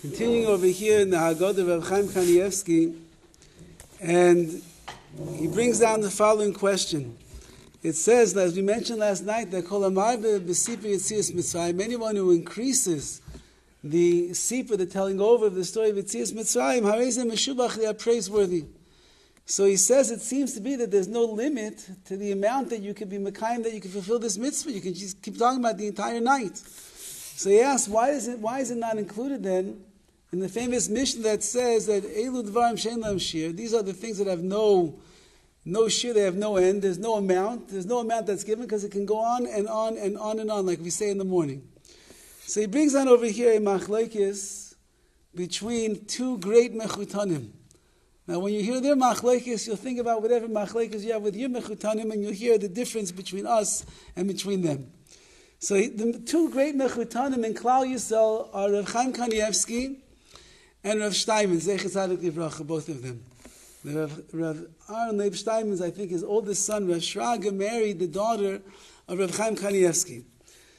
Continuing over here in the Haggadah of Rav Chaim Kanievsky, and he brings down the following question. It says, as we mentioned last night, that Kol Amarbe B'Sipur Yetzias Mitrayim, anyone who increases the Sipur, the telling over of the story of Yetzias Mitrayim, Harezim Meshubach, they are praiseworthy. So he says it seems to be that there's no limit to the amount that you can be Mekayim, that you can fulfill this mitzvah. You can just keep talking about the entire night. So he asks, why is it not included then in the famous Mishnah that says that Elu Dvarim Shein Lahem Shir, these are the things that have no shir, they have no end, there's no amount that's given because it can go on and on and on and on, like we say in the morning. So he brings on over here a machlokes between two great mechutanim. Now when you hear their machlokes, you'll think about whatever machlokes you have with your mechutanim, and you'll hear the difference between us and between them. So the two great mechutanim in Klal Yisrael are Rav Chaim Kanievsky and Rav Steinman, Zecher Tzadik Livracha, both of them. Rav Aaron Leib Steinman, I think his oldest son, Rav Shraga, married the daughter of Rav Chaim Kanievsky.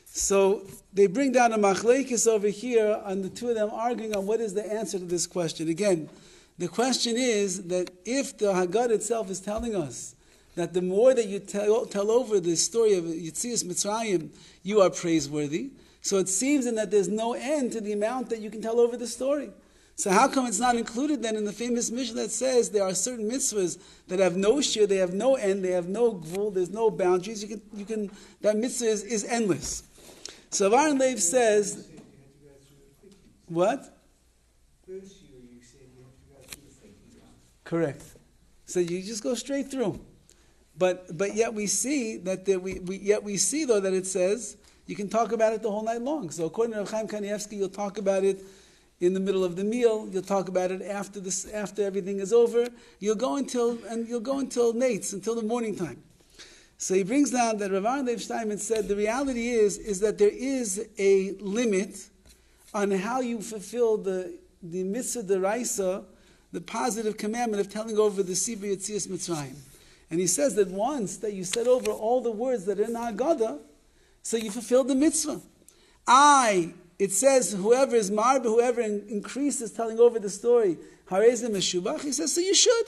So they bring down a machlekes over here on the two of them arguing on what is the answer to this question. Again, the question is that if the Haggadah itself is telling us that the more that you tell over the story of Yetzias Mitrayim, you are praiseworthy, so it seems then that there's no end to the amount that you can tell over the story. So how come it's not included then in the famous Mishnah that says there are certain mitzvahs that have no shir, they have no end, they have no gvul, there's no boundaries, you can that mitzvah is endless. So Aaron Leib says, what? Correct. So you just go straight through. But yet we see that we see though that it says you can talk about it the whole night long. So according to Rav Chaim Kanievsky, you'll talk about it in the middle of the meal. You'll talk about it after everything is over. You'll go until nates, until the morning time. So he brings down that Rav Aaron Leib Steinman said the reality is that there is a limit on how you fulfill the mitzvah deraisa, the positive commandment of telling over the Sipur Yetzias Mitrayim. And he says that once that you said over all the words that are in the Haggadah, so you fulfilled the mitzvah. It says whoever is marba, whoever increases telling over the story, harezim meshubach, he says, so you should.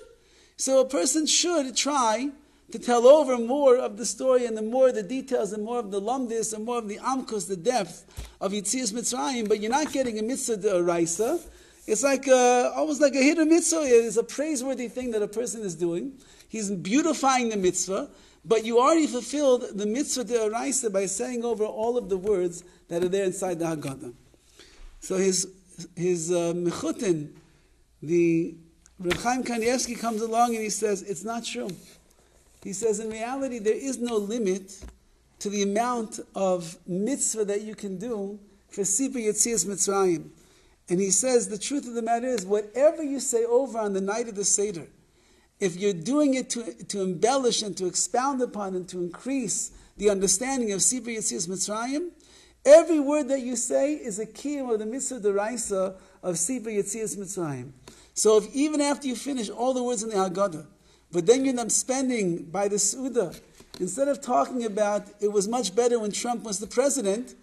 So a person should try to tell over more of the story and the more of the details and more of the lumdis and more of the amkos, the depth of Yetzias Mitrayim, but you're not getting a mitzvah d'oraisa. It's like almost like a hidden mitzvah. It's a praiseworthy thing that a person is doing. He's beautifying the mitzvah, but you already fulfilled the mitzvah d'oraisa by saying over all of the words that are there inside the Haggadah. So his mechutin, the Rav Chaim Kanievsky comes along and he says, it's not true. He says, in reality, there is no limit to the amount of mitzvah that you can do for Sipur Yetzias Mitrayim. And he says, the truth of the matter is, whatever you say over on the night of the Seder, if you're doing it to embellish and to expound upon and to increase the understanding of Sipur Yetzias Mitrayim, every word that you say is a kiyum of the mitzvah deraisa of Sipur Yetzias Mitrayim. So if even after you finish all the words in the Haggadah, but then you end up spending by the Suda, instead of talking about it was much better when Trump was the president,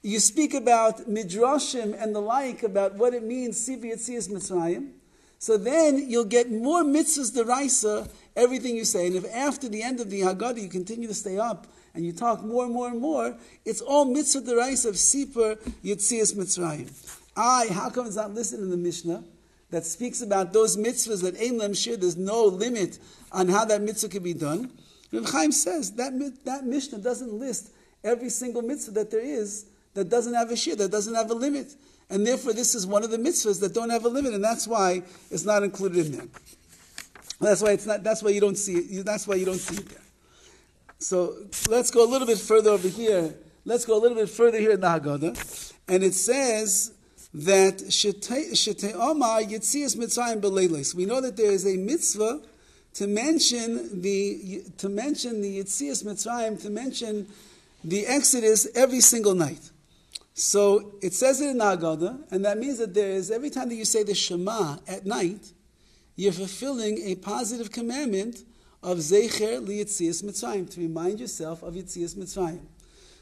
you speak about midrashim and the like, about what it means, Sipur Yetzias Mitrayim. So then you'll get more mitzvahs deraisa, everything you say. And if after the end of the Haggadah you continue to stay up and you talk more and more and more, it's all mitzvah deraisa of Sipur Yetzias Mitrayim. How come it's not listed in the Mishnah that speaks about those mitzvahs that ein lam shir, there's no limit on how that mitzvah can be done? Rav Chaim says that Mishnah doesn't list every single mitzvah that there is that doesn't have a shir, that doesn't have a limit. And therefore this is one of the mitzvahs that don't have a limit, and that's why it's not included in there. That's why you don't see it. That's why you don't see it there. So let's go a little bit further over here. Let's go a little bit further here in the Haggadah. And it says that Shetei Omar Yetzias Mitzrayim B'Leilos. We know that there is a mitzvah to mention the Yetzias Mitzrayim, to mention the Exodus every single night. So it says it in the Haggadah, and that means that there is, every time that you say the Shema at night, you're fulfilling a positive commandment of Zecher Yetzias Mitrayim, to remind yourself of Yetzias Mitrayim.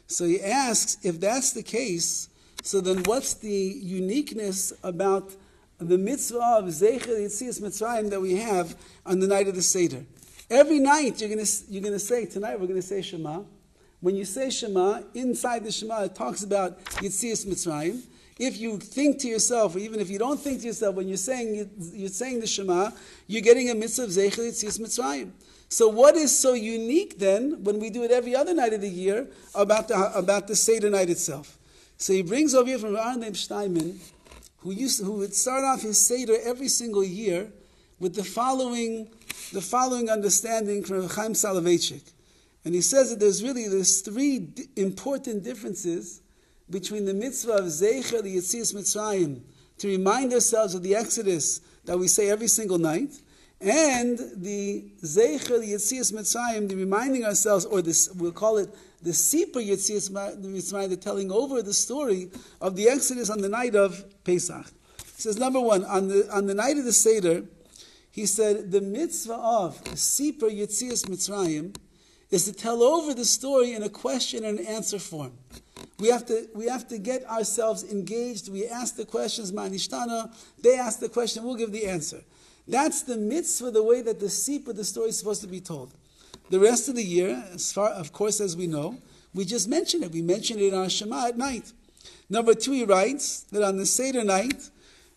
So he asks, if that's the case, So then what's the uniqueness about the mitzvah of Zecher Yetzias Mitrayim that we have on the night of the Seder? Every night you're going to say, tonight we're going to say Shema. When you say Shema, inside the Shema it talks about Yetzias Mitrayim. If you think to yourself, or even if you don't think to yourself, when you're saying the Shema, you're getting a mitzvah of Zecher Yetzias Mitrayim. So what is so unique then, when we do it every other night of the year, about the Seder night itself? So he brings over here from Rav Chaim Steinman, who would start off his Seder every single year with the following understanding from Rav Chaim Soloveitchik. And he says that there's three important differences between the mitzvah of Zecher the Yetzias Mitrayim, to remind ourselves of the Exodus that we say every single night, and the Zecher the Yetzias Mitrayim, the reminding ourselves, or this, we'll call it the Sipur Yetzias Mitrayim, the telling over the story of the Exodus on the night of Pesach. He says, number one, on the night of the Seder, he said the mitzvah of Sipur Yetzias Mitrayim is to tell over the story in a question and answer form. We have to get ourselves engaged. We ask the questions, Ma'nishtana. They ask the question, we'll give the answer. That's the mitzvah, the way that the Sipur, the story is supposed to be told. The rest of the year, as far, of course, as we know, we just mention it. We mention it in our Shema at night. Number two, he writes that on the Seder night,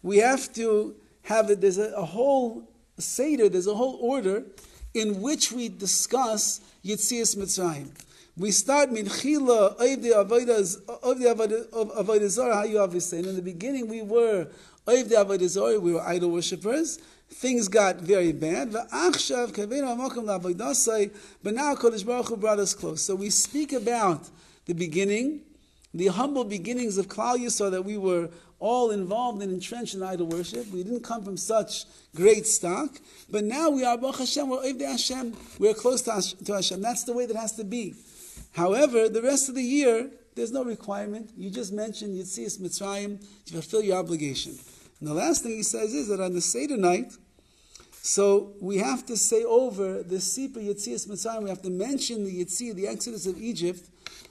we have to have it, there's a whole Seder, there's a whole order in which we discuss Yetzias Mitrayim. We start Minchila, Avodah Zarah, how you always say. In the beginning, we were Avodah Zarah, we were idol worshippers. Things got very bad. But now Kodesh Baruch Hu brought us close. So we speak about the beginning, the humble beginnings of Klal Yisrael, that we were all involved and entrenched in idol worship. We didn't come from such great stock. But now we are Baruch Hashem, we're Ovdei Hashem, we're close to Hashem. That's the way that has to be. However, the rest of the year, there's no requirement. You just mention Yetzias Mitrayim to fulfill your obligation. And the last thing he says is that on the Seder night, so we have to say over the Sipur Yetzias Mitrayim, we have to mention the Yetzia, the Exodus of Egypt,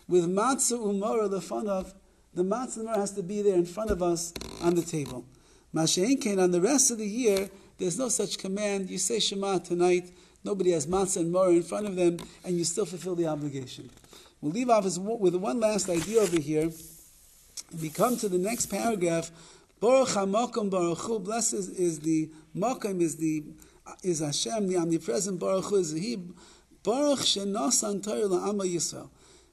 with Matzah Umara, the fun of, the Matzah Umara has to be there in front of us on the table. Masha'en Kain, on the rest of the year, there's no such command. You say Shema tonight, nobody has Matzah and Mara in front of them, and you still fulfill the obligation. We'll leave off with one last idea over here. We come to the next paragraph. Baruch HaMakom Baruch Hu. Blessed is the Makom, is Hashem, the omnipresent. Baruch Hu is He. Baruch Shenasan Torah La'ama Yisrael.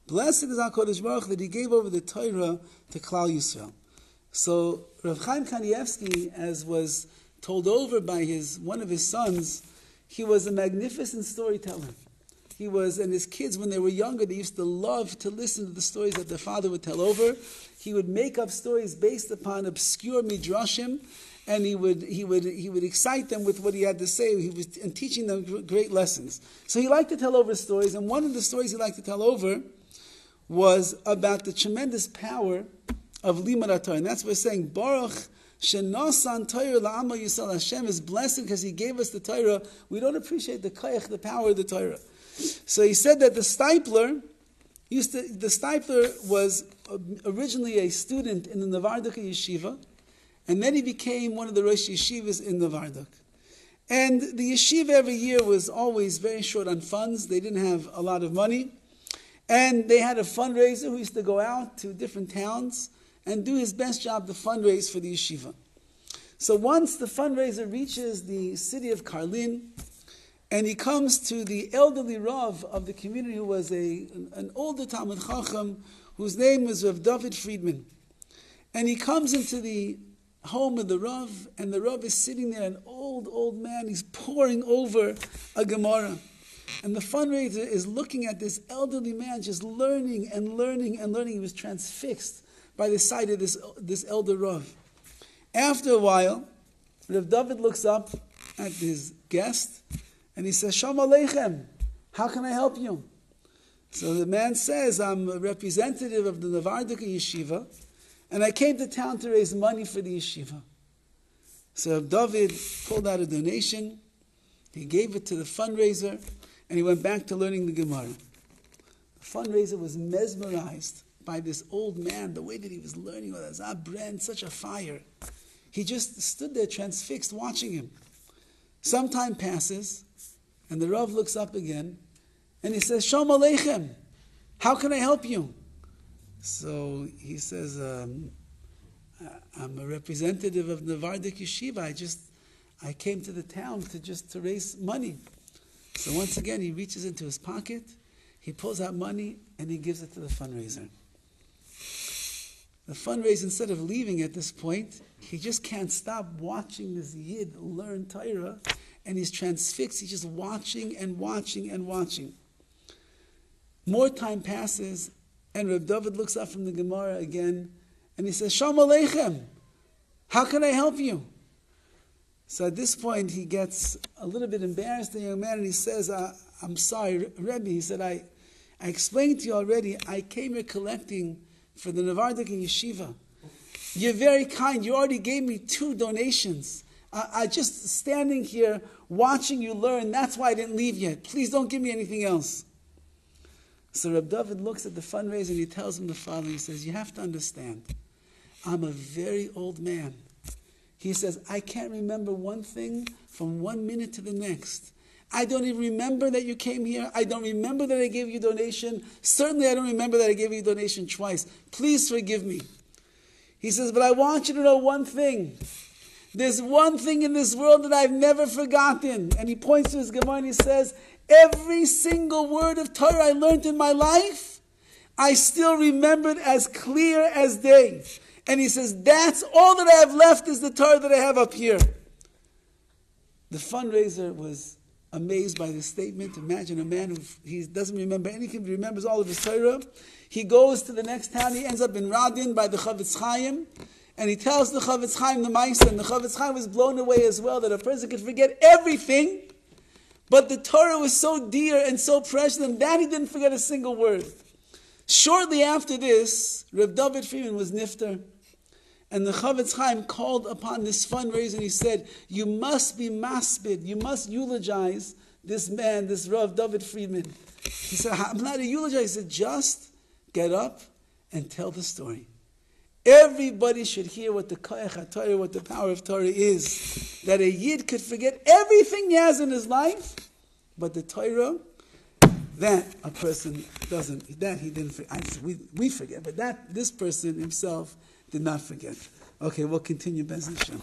Blessed is HaKadosh Baruch that He gave over the Torah to Klal Yisrael. So Rav Chaim Kanievsky, as was told over by one of his sons, he was a magnificent storyteller. He was, and his kids, when they were younger, they used to love to listen to the stories that their father would tell over. He would make up stories based upon obscure midrashim, and he would excite them with what he had to say. He was teaching them great lessons. So he liked to tell over stories, and one of the stories he liked to tell over was about the tremendous power of Limud Torah. And that's what we're saying. Baruch Shenasan Torah La'ama Yisrael. Hashem is blessed because He gave us the Torah. We don't appreciate the koyach, the power of the Torah. So he said that the Stipler was originally a student in the Novardok yeshiva, and then he became one of the Rosh Yeshivas in Novardok. And the yeshiva every year was always very short on funds. They didn't have a lot of money. And they had a fundraiser who used to go out to different towns and do his best job to fundraise for the yeshiva. So once the fundraiser reaches the city of Karlin, and he comes to the elderly Rav of the community, who was an older Talmud Chacham, whose name was Rav Dovid Friedman. And he comes into the home of the Rav, and the Rav is sitting there, an old man. He's poring over a Gemara. And the fundraiser is looking at this elderly man, just learning and learning and learning. He was transfixed by the sight of this elder Rav. After a while, Rav Dovid looks up at his guest, and he says, Shalom Aleichem, how can I help you? So the man says, I'm a representative of the Novardok yeshiva, and I came to town to raise money for the yeshiva. So Dovid pulled out a donation, he gave it to the fundraiser, and he went back to learning the Gemara. The fundraiser was mesmerized by this old man, the way that he was learning with Azab Bren, such a fire. He just stood there transfixed watching him. Some time passes, and the Rav looks up again, and he says, Shalom Aleichem, how can I help you? So he says, I'm a representative of Navardik Yeshiva. I came to the town to raise money. So once again, he reaches into his pocket, he pulls out money, and he gives it to the fundraiser. The fundraiser, instead of leaving at this point, he just can't stop watching this Yid learn Torah, and he's transfixed. He's just watching and watching and watching. More time passes, and Reb Dovid looks up from the Gemara again, and he says, Shalom Aleichem, how can I help you? So at this point, he gets a little bit embarrassed, the young man, and he says, I'm sorry, Rebbe. He said, I explained to you already, I came here collecting for the Navardik and Yeshiva. You're very kind. You already gave me 2 donations. I just standing here watching you learn. That's why I didn't leave yet. Please don't give me anything else. So Reb Dovid looks at the fundraiser and he tells him the following. He says, you have to understand, I'm a very old man. He says, I can't remember one thing from 1 minute to the next. I don't even remember that you came here. I don't remember that I gave you a donation. Certainly I don't remember that I gave you a donation twice. Please forgive me. He says, but I want you to know one thing. There's one thing in this world that I've never forgotten. And he points to his Gemara and he says, every single word of Torah I learned in my life, I still remember it as clear as day. And he says, that's all that I have left is the Torah that I have up here. The fundraiser was amazed by this statement. Imagine a man who he doesn't remember anything, but remembers all of his Torah. He goes to the next town. He ends up in Radin by the Chavetz Chaim. And he tells the Chavetz Chaim the Maisa. And the Chavetz Chaim was blown away as well, that a person could forget everything. But the Torah was so dear and so precious, and that he didn't forget a single word. Shortly after this, Reb Dovid Friedman was nifter. And the Chavetz Chaim called upon this fundraiser and he said, you must be masbid, you must eulogize this man, this Rav Dovid Friedman. He said, I'm not a eulogizer. He said, just get up and tell the story. Everybody should hear what the koyach HaTorah, what the power of Torah is. That a Yid could forget everything he has in his life, but the Torah, that a person doesn't, that he didn't forget. We forget, but that this person himself did not forget. Okay, we'll continue, Bez Hashem.